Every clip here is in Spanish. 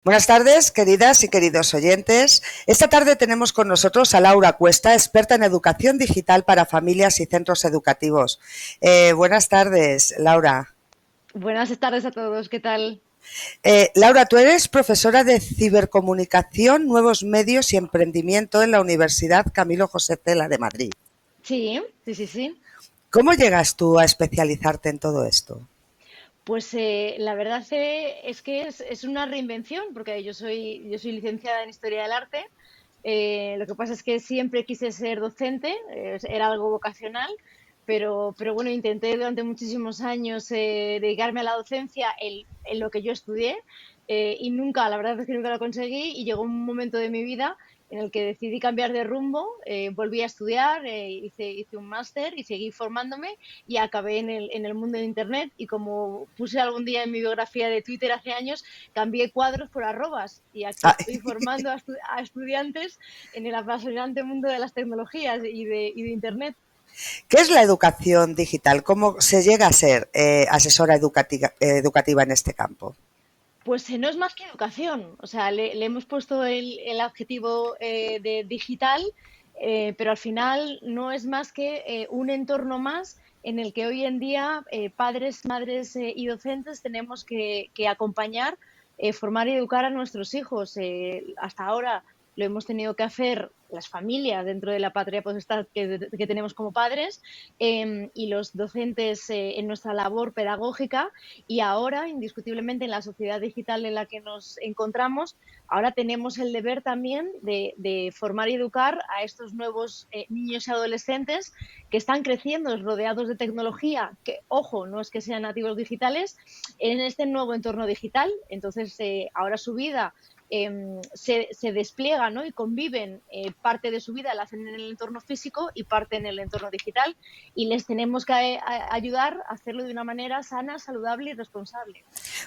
Buenas tardes, queridas y queridos oyentes. Esta tarde tenemos con nosotros a Laura Cuesta, experta en educación digital para familias y centros educativos. Buenas tardes, Laura. Buenas tardes a todos, ¿qué tal? Laura, tú eres profesora de cibercomunicación, nuevos medios y emprendimiento en la Universidad Camilo José Cela de Madrid. Sí, sí, sí, sí. ¿Cómo llegas tú a especializarte en todo esto? Pues la verdad es que es una reinvención, porque yo soy licenciada en Historia del Arte. Lo que pasa es que siempre quise ser docente, era algo vocacional, pero bueno, intenté durante muchísimos años dedicarme a la docencia en lo que yo estudié, y nunca, la verdad es que nunca lo conseguí, y llegó un momento de mi vida en el que decidí cambiar de rumbo. Volví a estudiar, hice un máster y seguí formándome y acabé en el mundo de Internet, y como puse algún día en mi biografía de Twitter hace años, cambié cuadros por arrobas y aquí Ah, estoy formando a estudiantes en el apasionante mundo de las tecnologías y de Internet. ¿Qué es la educación digital? ¿Cómo se llega a ser asesora educativa en este campo? Pues no es más que educación, o sea, le hemos puesto el adjetivo de digital, pero al final no es más que un entorno más en el que hoy en día padres, madres y docentes tenemos que acompañar, formar y educar a nuestros hijos. Hasta ahora lo hemos tenido que hacer las familias dentro de la patria potestad que tenemos como padres, y los docentes en nuestra labor pedagógica. Y ahora, indiscutiblemente, en la sociedad digital en la que nos encontramos, ahora tenemos el deber también de formar y educar a estos nuevos niños y adolescentes que están creciendo rodeados de tecnología, que, ojo, no es que sean nativos digitales, en este nuevo entorno digital. Entonces, ahora su vida se despliega, ¿no? Y conviven, parte de su vida la hacen en el entorno físico y parte en el entorno digital, y les tenemos que ayudar a hacerlo de una manera sana, saludable y responsable.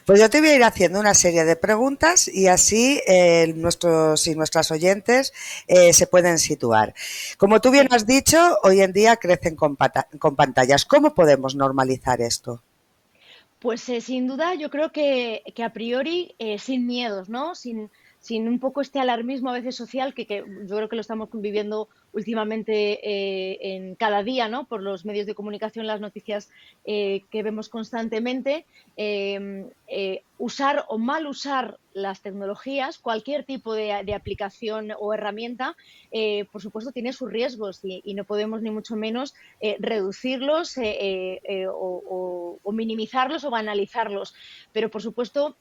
Pues yo te voy a ir haciendo una serie de preguntas y así nuestros y nuestras oyentes se pueden situar. Como tú bien Sí. has dicho, hoy en día crecen con pantallas. ¿Cómo podemos normalizar esto? Pues sin duda yo creo que a priori sin miedos, ¿no? Sin un poco este alarmismo a veces social que yo creo que lo estamos viviendo últimamente en cada día, ¿no? Por los medios de comunicación, las noticias que vemos constantemente. Usar o mal usar las tecnologías, cualquier tipo de aplicación o herramienta, por supuesto tiene sus riesgos, y no podemos ni mucho menos reducirlos, o minimizarlos o banalizarlos. Pero, por supuesto,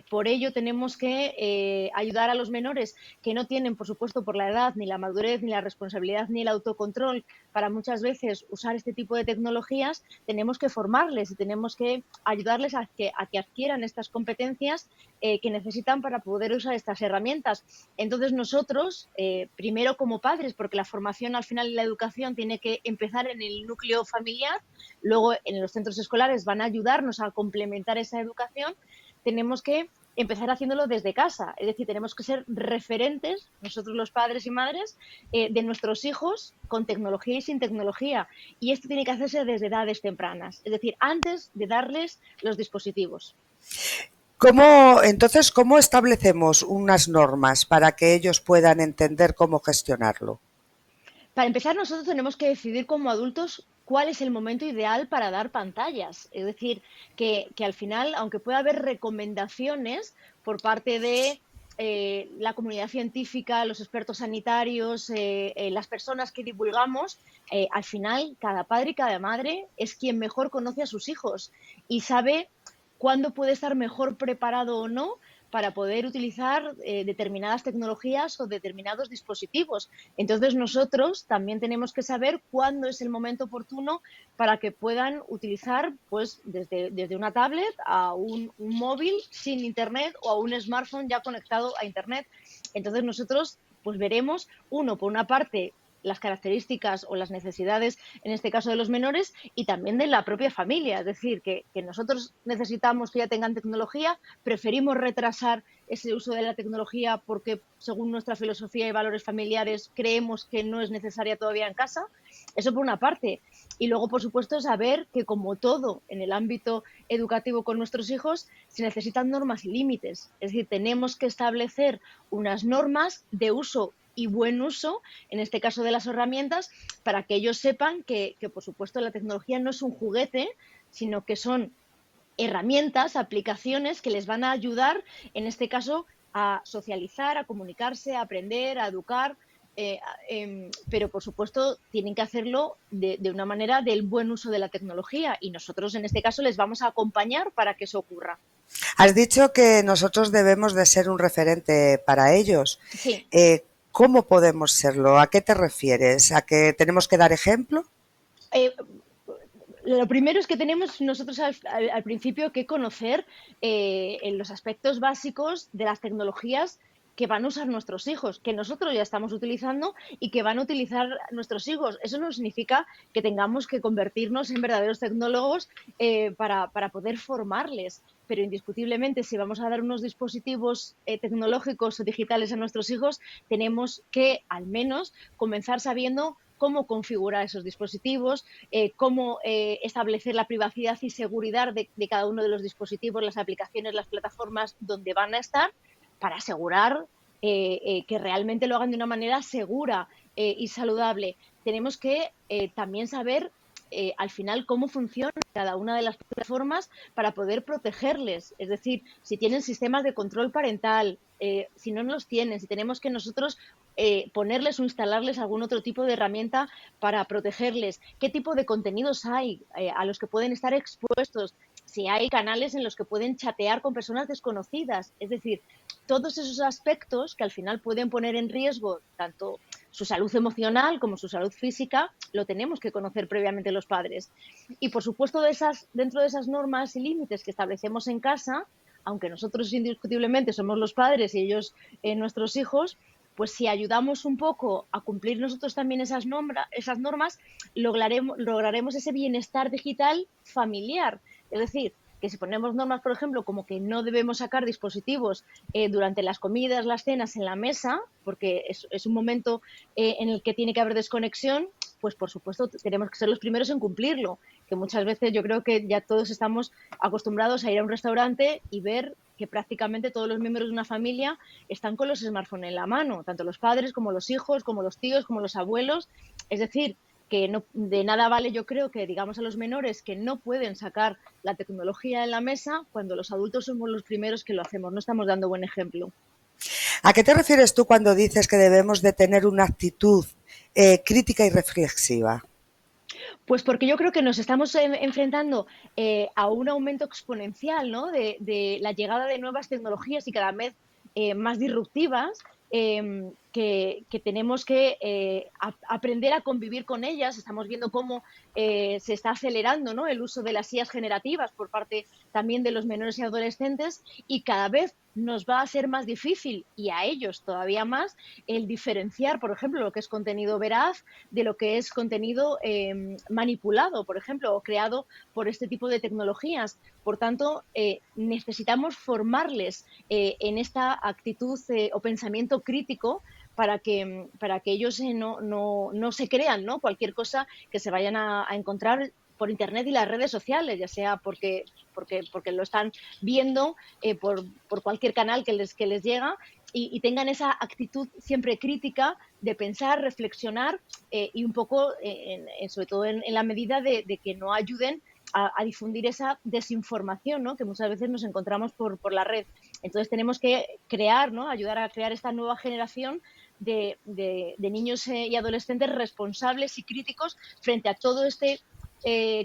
por ello tenemos que ayudar a los menores que no tienen, por supuesto, por la edad, ni la madurez, ni la responsabilidad, ni el autocontrol para muchas veces usar este tipo de tecnologías. Tenemos que formarles y tenemos que ayudarles a que adquieran estas competencias que necesitan para poder usar estas herramientas. Entonces nosotros, primero como padres, porque la formación al final y la educación tiene que empezar en el núcleo familiar, luego en los centros escolares van a ayudarnos a complementar esa educación, tenemos que empezar haciéndolo desde casa. Es decir, tenemos que ser referentes, nosotros los padres y madres, de nuestros hijos con tecnología y sin tecnología. Y esto tiene que hacerse desde edades tempranas, es decir, antes de darles los dispositivos. ¿Cómo establecemos unas normas para que ellos puedan entender cómo gestionarlo? Para empezar, nosotros tenemos que decidir como adultos cuál es el momento ideal para dar pantallas. Es decir, que al final, aunque pueda haber recomendaciones por parte de la comunidad científica, los expertos sanitarios, las personas que divulgamos, al final cada padre y cada madre es quien mejor conoce a sus hijos y sabe cuándo puede estar mejor preparado o no para poder utilizar determinadas tecnologías o determinados dispositivos. Entonces nosotros también tenemos que saber cuándo es el momento oportuno para que puedan utilizar, pues, desde una tablet a un móvil sin internet o a un smartphone ya conectado a internet. Entonces nosotros pues veremos, uno, por una parte, las características o las necesidades, en este caso de los menores, y también de la propia familia. Es decir, que nosotros necesitamos que ya tengan tecnología, preferimos retrasar ese uso de la tecnología porque, según nuestra filosofía y valores familiares, creemos que no es necesaria todavía en casa. Eso por una parte. Y luego, por supuesto, saber que, como todo en el ámbito educativo con nuestros hijos, se necesitan normas y límites. Es decir, tenemos que establecer unas normas de uso y buen uso, en este caso de las herramientas, para que ellos sepan que, por supuesto, la tecnología no es un juguete, sino que son herramientas, aplicaciones que les van a ayudar, en este caso, a socializar, a comunicarse, a aprender, a educar, pero por supuesto tienen que hacerlo de una manera del buen uso de la tecnología, y nosotros en este caso les vamos a acompañar para que eso ocurra. Has dicho que nosotros debemos de ser un referente para ellos. Sí. ¿Cómo podemos serlo? ¿A qué te refieres? ¿A que tenemos que dar ejemplo? Eh, lo primero es que tenemos nosotros al principio que conocer en los aspectos básicos de las tecnologías que van a usar nuestros hijos, que nosotros ya estamos utilizando y que van a utilizar nuestros hijos. Eso no significa que tengamos que convertirnos en verdaderos tecnólogos para poder formarles, pero indiscutiblemente, si vamos a dar unos dispositivos tecnológicos o digitales a nuestros hijos, tenemos que al menos comenzar sabiendo cómo configurar esos dispositivos, cómo establecer la privacidad y seguridad de cada uno de los dispositivos, las aplicaciones, las plataformas donde van a estar, para asegurar que realmente lo hagan de una manera segura y saludable. Tenemos que también saber al final cómo funciona cada una de las plataformas para poder protegerles. Es decir, si tienen sistemas de control parental, si no los tienen, si tenemos que nosotros ponerles o instalarles algún otro tipo de herramienta para protegerles, qué tipo de contenidos hay a los que pueden estar expuestos, si hay canales en los que pueden chatear con personas desconocidas. Es decir, todos esos aspectos que al final pueden poner en riesgo tanto su salud emocional como su salud física, lo tenemos que conocer previamente los padres. Y, por supuesto, dentro de esas normas y límites que establecemos en casa, aunque nosotros indiscutiblemente somos los padres y ellos nuestros hijos, pues si ayudamos un poco a cumplir nosotros también esas normas, lograremos ese bienestar digital familiar. Es decir, que si ponemos normas, por ejemplo, como que no debemos sacar dispositivos durante las comidas, las cenas, en la mesa, porque es un momento en el que tiene que haber desconexión, pues por supuesto tenemos que ser los primeros en cumplirlo, que muchas veces yo creo que ya todos estamos acostumbrados a ir a un restaurante y ver que prácticamente todos los miembros de una familia están con los smartphones en la mano, tanto los padres como los hijos, como los tíos, como los abuelos. Es decir, que no, de nada vale, yo creo, que digamos a los menores que no pueden sacar la tecnología en la mesa cuando los adultos somos los primeros que lo hacemos. No estamos dando buen ejemplo. ¿A qué te refieres tú cuando dices que debemos de tener una actitud crítica y reflexiva? Pues porque yo creo que nos estamos enfrentando a un aumento exponencial, ¿no? de la llegada de nuevas tecnologías y cada vez más disruptivas, que tenemos que aprender a convivir con ellas. Estamos viendo cómo se está acelerando, ¿no?, el uso de las IAs generativas por parte también de los menores y adolescentes, y cada vez nos va a ser más difícil, y a ellos todavía más, el diferenciar, por ejemplo, lo que es contenido veraz de lo que es contenido manipulado, por ejemplo, o creado por este tipo de tecnologías. Por tanto, necesitamos formarles en esta actitud o pensamiento crítico para que ellos no se crean, ¿no?, cualquier cosa que se vayan a encontrar por Internet y las redes sociales, ya sea porque lo están viendo por cualquier canal que les llega, y tengan esa actitud siempre crítica de pensar, reflexionar y un poco, sobre todo en la medida de que no ayuden a difundir esa desinformación, ¿no?, que muchas veces nos encontramos por la red. Entonces tenemos que crear, ¿no?, ayudar a crear esta nueva generación de niños y adolescentes responsables y críticos frente a todo este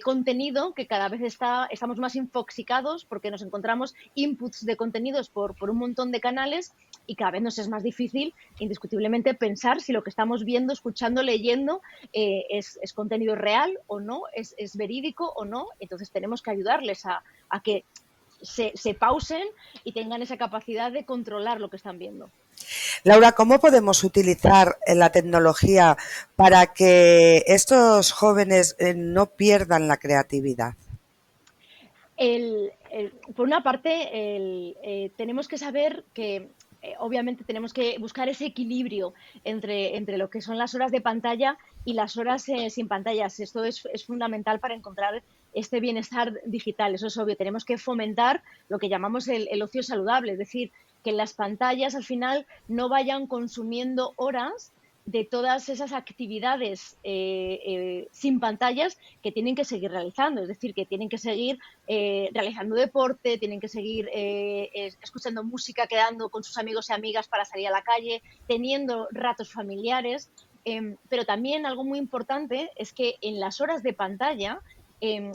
contenido que cada vez estamos más infoxicados porque nos encontramos inputs de contenidos por un montón de canales, y cada vez nos es más difícil, indiscutiblemente, pensar si lo que estamos viendo, escuchando, leyendo es contenido real o no, es verídico o no. Entonces tenemos que ayudarles a que se pausen y tengan esa capacidad de controlar lo que están viendo. Laura, ¿cómo podemos utilizar la tecnología para que estos jóvenes no pierdan la creatividad? Por una parte, tenemos que saber que obviamente tenemos que buscar ese equilibrio entre lo que son las horas de pantalla y las horas sin pantallas. Esto es fundamental para encontrar este bienestar digital. Eso es obvio. Tenemos que fomentar lo que llamamos el ocio saludable, es decir, que las pantallas al final no vayan consumiendo horas de todas esas actividades sin pantallas que tienen que seguir realizando, es decir, que tienen que seguir realizando deporte, tienen que seguir escuchando música, quedando con sus amigos y amigas para salir a la calle, teniendo ratos familiares. Pero también algo muy importante es que en las horas de pantalla eh,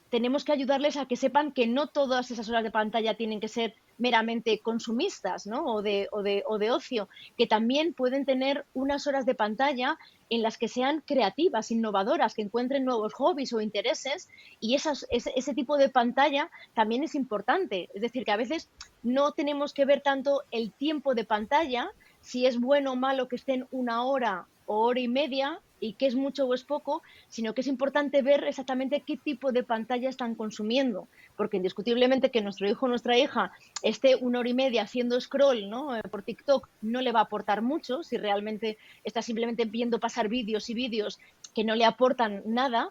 tenemos que ayudarles a que sepan que no todas esas horas de pantalla tienen que ser meramente consumistas, ¿no? O de ocio, que también pueden tener unas horas de pantalla en las que sean creativas, innovadoras, que encuentren nuevos hobbies o intereses, y ese tipo de pantalla también es importante. Es decir, que a veces no tenemos que ver tanto el tiempo de pantalla, si es bueno o malo que estén una hora o hora y media, y qué es mucho o es poco, sino que es importante ver exactamente qué tipo de pantalla están consumiendo, porque indiscutiblemente que nuestro hijo o nuestra hija esté una hora y media haciendo scroll, ¿no? Por TikTok no le va a aportar mucho si realmente está simplemente viendo pasar vídeos y vídeos que no le aportan nada,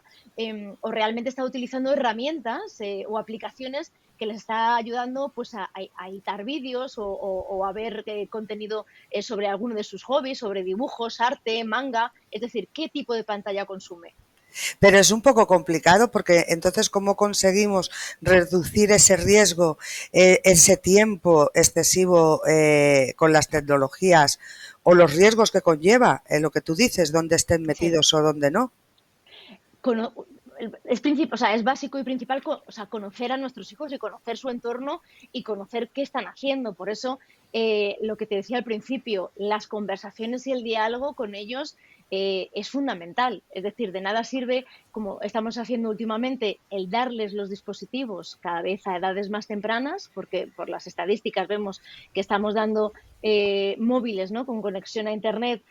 o realmente está utilizando herramientas o aplicaciones que les está ayudando pues a editar vídeos o a ver contenido sobre alguno de sus hobbies, sobre dibujos, arte, manga, es decir, qué tipo de pantalla consume. Pero es un poco complicado porque entonces, ¿cómo conseguimos reducir ese riesgo, ese tiempo excesivo con las tecnologías o los riesgos que conlleva lo que tú dices, dónde estén Sí. metidos o dónde no? O sea, es básico y principal, o sea, conocer a nuestros hijos y conocer su entorno y conocer qué están haciendo. Por eso, lo que te decía al principio, las conversaciones y el diálogo con ellos es fundamental. Es decir, de nada sirve, como estamos haciendo últimamente, el darles los dispositivos cada vez a edades más tempranas, porque por las estadísticas vemos que estamos dando móviles, ¿no? Con conexión a Internet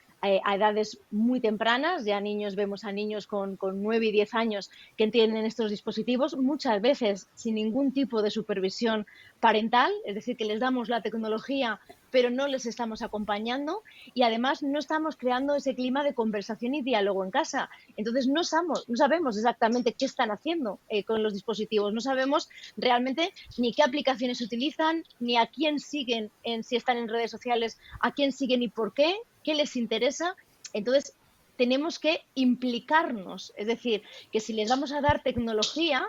a edades muy tempranas. Ya vemos a niños con 9 y 10 años que tienen estos dispositivos, muchas veces sin ningún tipo de supervisión parental, es decir, que les damos la tecnología, pero no les estamos acompañando, y además no estamos creando ese clima de conversación y diálogo en casa. Entonces no sabemos exactamente qué están haciendo con los dispositivos, no sabemos realmente ni qué aplicaciones utilizan, ni a quién siguen, si están en redes sociales, a quién siguen y por qué les interesa. Entonces, tenemos que implicarnos, es decir, que si les vamos a dar tecnología,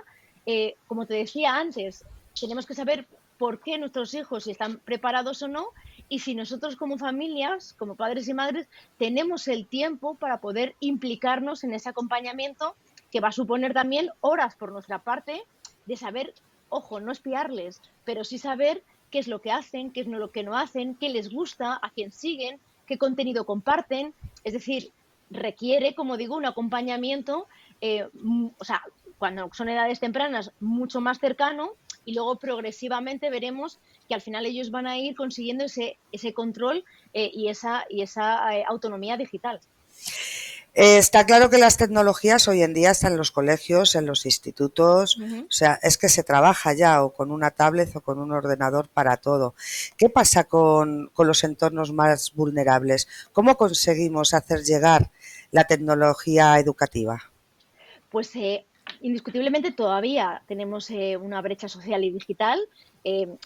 como te decía antes, tenemos que saber por qué nuestros hijos si están preparados o no, y si nosotros como familias, como padres y madres, tenemos el tiempo para poder implicarnos en ese acompañamiento, que va a suponer también horas por nuestra parte de saber, ojo, no espiarles, pero sí saber qué es lo que hacen, qué es lo que no hacen, qué les gusta, a quién siguen, qué contenido comparten. Es decir, requiere, como digo, un acompañamiento, o sea, cuando son edades tempranas, mucho más cercano, y luego progresivamente veremos que al final ellos van a ir consiguiendo ese control y esa autonomía digital. Está claro que las tecnologías hoy en día están en los colegios, en los institutos, Uh -huh. o sea, es que se trabaja ya o con una tablet o con un ordenador para todo. ¿Qué pasa con los entornos más vulnerables? ¿Cómo conseguimos hacer llegar la tecnología educativa? Pues indiscutiblemente todavía tenemos una brecha social y digital.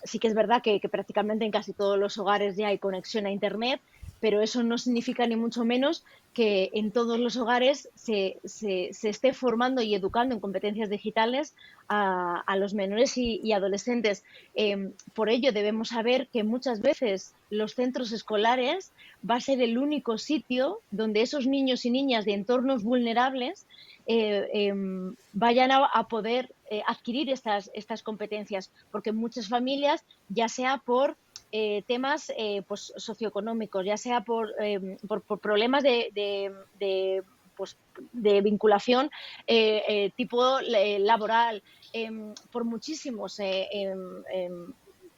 Sí que es verdad que prácticamente en casi todos los hogares ya hay conexión a Internet, pero eso no significa ni mucho menos que en todos los hogares se esté formando y educando en competencias digitales a los menores y adolescentes. Por ello debemos saber que muchas veces los centros escolares va a ser el único sitio donde esos niños y niñas de entornos vulnerables vayan a poder adquirir estas competencias, porque muchas familias, ya sea por temas pues, socioeconómicos, ya sea por problemas pues, de vinculación tipo laboral, por muchísimos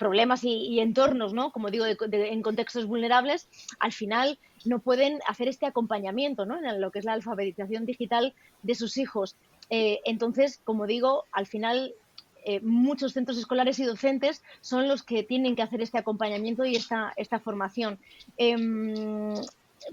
problemas y entornos, ¿no? Como digo, en contextos vulnerables, al final no pueden hacer este acompañamiento, ¿no? En lo que es la alfabetización digital de sus hijos. Entonces, como digo, al final muchos centros escolares y docentes son los que tienen que hacer este acompañamiento y esta formación.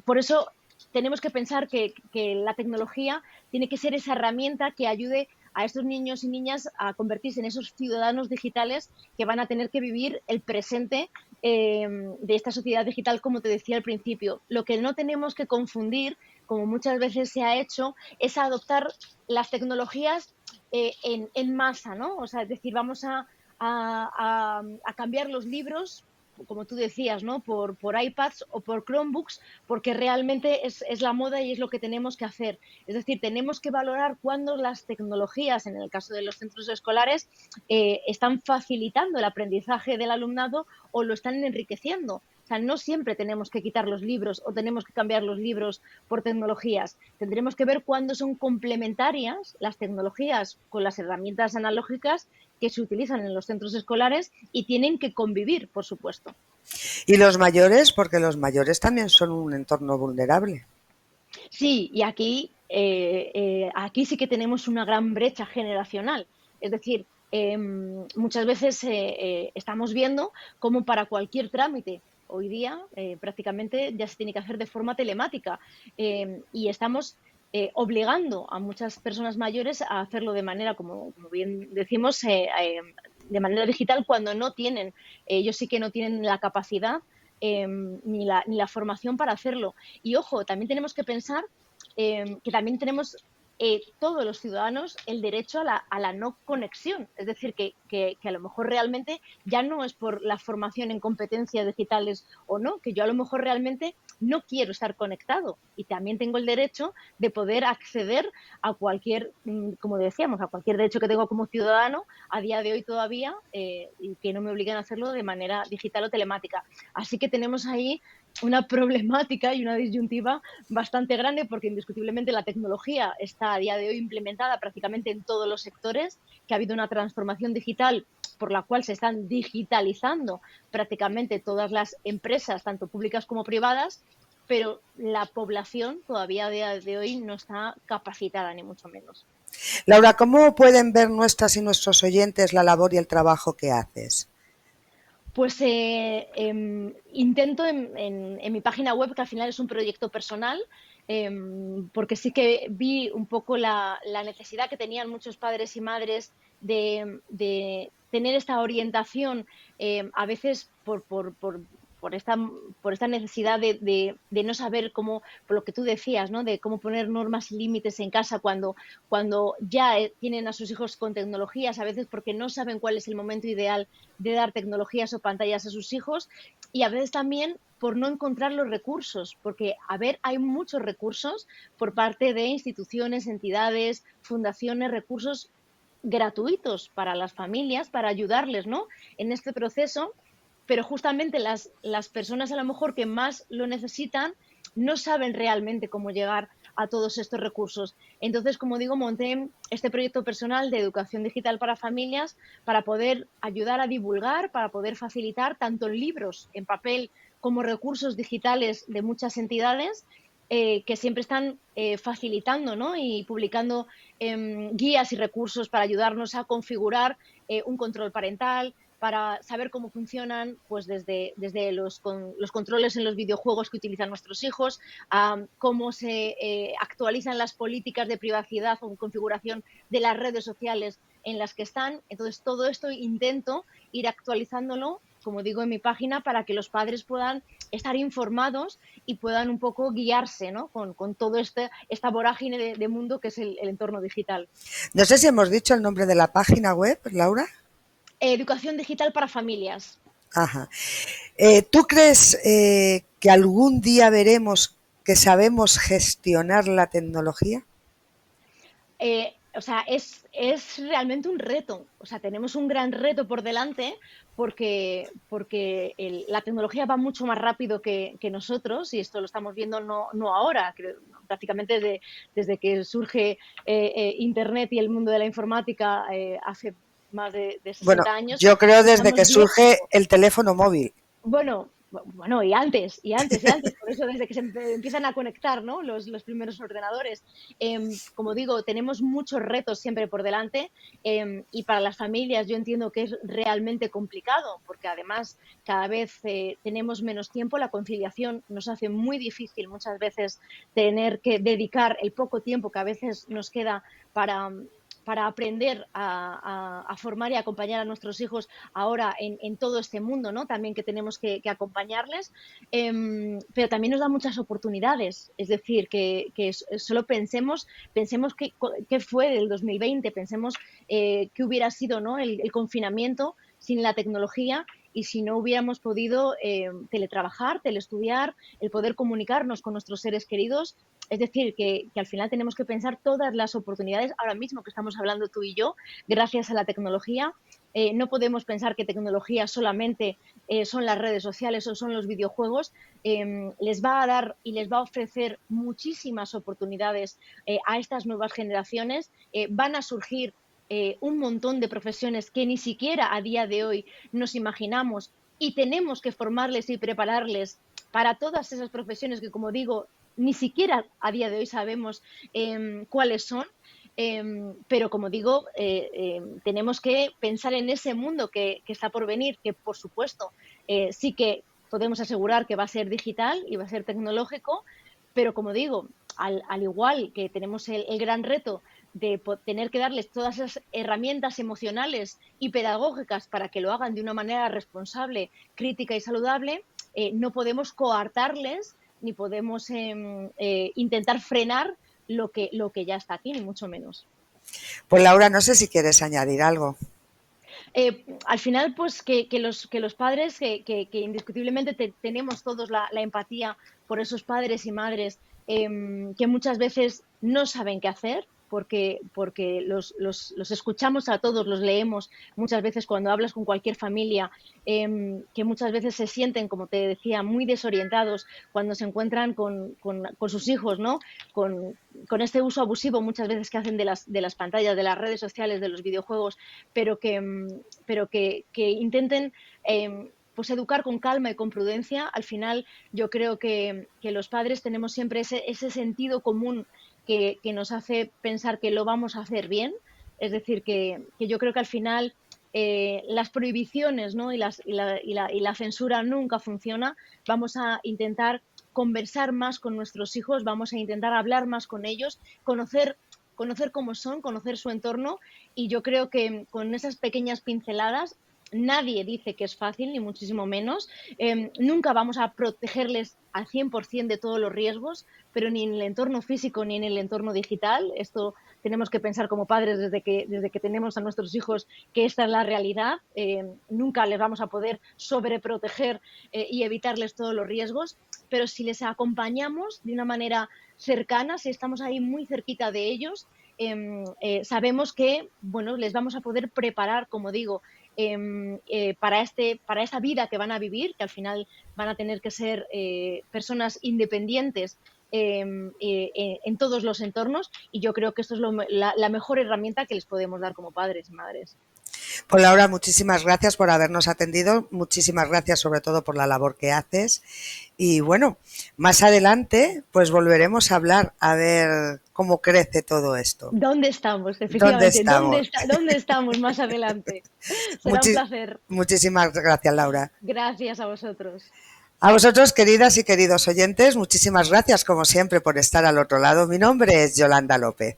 Por eso tenemos que pensar que la tecnología tiene que ser esa herramienta que ayude a estos niños y niñas a convertirse en esos ciudadanos digitales que van a tener que vivir el presente de esta sociedad digital, como te decía al principio. Lo que no tenemos que confundir, como muchas veces se ha hecho, es adoptar las tecnologías en masa, ¿no? O sea, es decir, vamos a cambiar los libros, como tú decías, ¿no? Por iPads o por Chromebooks, porque realmente es la moda y es lo que tenemos que hacer. Es decir, tenemos que valorar cuándo las tecnologías, en el caso de los centros escolares, están facilitando el aprendizaje del alumnado o lo están enriqueciendo. O sea, no siempre tenemos que quitar los libros o tenemos que cambiar los libros por tecnologías. Tendremos que ver cuándo son complementarias las tecnologías con las herramientas analógicas que se utilizan en los centros escolares y tienen que convivir, por supuesto. Y los mayores, porque los mayores también son un entorno vulnerable. Sí, y aquí sí que tenemos una gran brecha generacional. Es decir, muchas veces estamos viendo cómo para cualquier trámite hoy día prácticamente ya se tiene que hacer de forma telemática y estamos obligando a muchas personas mayores a hacerlo de manera, como bien decimos, de manera digital cuando no tienen, ellos sí que no tienen la capacidad ni la formación para hacerlo. Y ojo, también tenemos que pensar que también tenemos todos los ciudadanos el derecho a la no conexión. Es decir, que a lo mejor realmente ya no es por la formación en competencias digitales o no, que yo a lo mejor realmente no quiero estar conectado y también tengo el derecho de poder acceder a cualquier, como decíamos, a cualquier derecho que tengo como ciudadano a día de hoy todavía y que no me obliguen a hacerlo de manera digital o telemática. Así que tenemos ahí una problemática y una disyuntiva bastante grande porque indiscutiblemente la tecnología está a día de hoy implementada prácticamente en todos los sectores, que ha habido una transformación digital por la cual se están digitalizando prácticamente todas las empresas, tanto públicas como privadas, pero la población todavía a día de hoy no está capacitada, ni mucho menos. Laura, ¿cómo pueden ver nuestras y nuestros oyentes la labor y el trabajo que haces? Pues intento en mi página web, que al final es un proyecto personal, porque sí que vi un poco la necesidad que tenían muchos padres y madres de tener esta orientación, a veces por esta necesidad de no saber cómo, por lo que tú decías, ¿no? De cómo poner normas y límites en casa cuando ya tienen a sus hijos con tecnologías, a veces porque no saben cuál es el momento ideal de dar tecnologías o pantallas a sus hijos y a veces también por no encontrar los recursos, porque, a ver, hay muchos recursos por parte de instituciones, entidades, fundaciones, recursos gratuitos para las familias, para ayudarles, ¿no? En este proceso, pero justamente las personas a lo mejor que más lo necesitan no saben realmente cómo llegar a todos estos recursos. Entonces, como digo, monté este proyecto personal de educación digital para familias para poder ayudar a divulgar, para poder facilitar tanto libros en papel como recursos digitales de muchas entidades que siempre están facilitando, ¿no? Y publicando guías y recursos para ayudarnos a configurar un control parental, para saber cómo funcionan pues desde los controles en los videojuegos que utilizan nuestros hijos, a cómo se actualizan las políticas de privacidad o configuración de las redes sociales en las que están. Entonces, todo esto intento ir actualizándolo, como digo en mi página, para que los padres puedan estar informados y puedan un poco guiarse, ¿no? con todo esta vorágine de mundo que es el entorno digital. No sé si hemos dicho el nombre de la página web, Laura. Educación digital para familias. Ajá. ¿Tú crees que algún día veremos que sabemos gestionar la tecnología? O sea, es realmente un reto. O sea, tenemos un gran reto por delante porque la tecnología va mucho más rápido que nosotros y esto lo estamos viendo no ahora, prácticamente desde que surge Internet y el mundo de la informática hace de Bueno, 60 años, yo creo desde estamos que viendo. surge el teléfono móvil. Bueno, y antes, por eso desde que empiezan a conectar, ¿no? Los primeros ordenadores. Como digo, tenemos muchos retos siempre por delante, y para las familias yo entiendo que es realmente complicado, porque además cada vez tenemos menos tiempo, la conciliación nos hace muy difícil muchas veces tener que dedicar el poco tiempo que a veces nos queda para, para aprender a formar y acompañar a nuestros hijos ahora en todo este mundo, ¿no? También que tenemos que acompañarles, pero también nos da muchas oportunidades, es decir, que solo pensemos qué fue del 2020, pensemos qué hubiera sido, ¿no? El confinamiento sin la tecnología y si no hubiéramos podido teletrabajar, telestudiar, el poder comunicarnos con nuestros seres queridos. Es decir, que al final tenemos que pensar todas las oportunidades ahora mismo que estamos hablando tú y yo, gracias a la tecnología. No podemos pensar que tecnología solamente son las redes sociales o son los videojuegos. Les va a dar y les va a ofrecer muchísimas oportunidades a estas nuevas generaciones. Van a surgir un montón de profesiones que ni siquiera a día de hoy nos imaginamos y tenemos que formarles y prepararles para todas esas profesiones que, como digo, ni siquiera a día de hoy sabemos cuáles son. Pero como digo, tenemos que pensar en ese mundo que está por venir, que por supuesto sí que podemos asegurar que va a ser digital y va a ser tecnológico, pero como digo, al igual que tenemos el gran reto de tener que darles todas esas herramientas emocionales y pedagógicas para que lo hagan de una manera responsable, crítica y saludable, no podemos coartarles ni podemos intentar frenar lo que ya está aquí, ni mucho menos. Pues Laura, no sé si quieres añadir algo. Al final, pues que los padres, que indiscutiblemente tenemos todos la empatía por esos padres y madres que muchas veces no saben qué hacer, porque los escuchamos a todos, los leemos muchas veces cuando hablas con cualquier familia, que muchas veces se sienten, como te decía, muy desorientados cuando se encuentran con sus hijos, ¿no? Con este uso abusivo muchas veces que hacen de las pantallas, de las redes sociales, de los videojuegos, pero que intenten pues educar con calma y con prudencia. Al final yo creo que los padres tenemos siempre ese sentido común que nos hace pensar que lo vamos a hacer bien. Es decir, que yo creo que al final las prohibiciones, ¿no? y la censura nunca funciona. Vamos a intentar conversar más con nuestros hijos, vamos a intentar hablar más con ellos, conocer cómo son, conocer su entorno, y yo creo que con esas pequeñas pinceladas nadie dice que es fácil, ni muchísimo menos. Nunca vamos a protegerles al 100% de todos los riesgos, pero ni en el entorno físico ni en el entorno digital. Esto tenemos que pensar como padres desde que tenemos a nuestros hijos que esta es la realidad. Nunca les vamos a poder sobreproteger y evitarles todos los riesgos, pero si les acompañamos de una manera cercana, si estamos ahí muy cerquita de ellos, sabemos que, bueno, les vamos a poder preparar, como digo, para esta vida que van a vivir, que al final van a tener que ser personas independientes en todos los entornos, y yo creo que esto es la mejor herramienta que les podemos dar como padres y madres. Pues Laura, muchísimas gracias por habernos atendido, muchísimas gracias sobre todo por la labor que haces y bueno, más adelante pues volveremos a hablar a ver cómo crece todo esto. ¿Dónde estamos? ¿Dónde Efectivamente, ¿dónde, estamos? está, ¿dónde estamos más adelante? Será un placer. Muchísimas gracias, Laura. Gracias a vosotros. A vosotros, queridas y queridos oyentes, muchísimas gracias como siempre por estar al otro lado. Mi nombre es Yolanda López.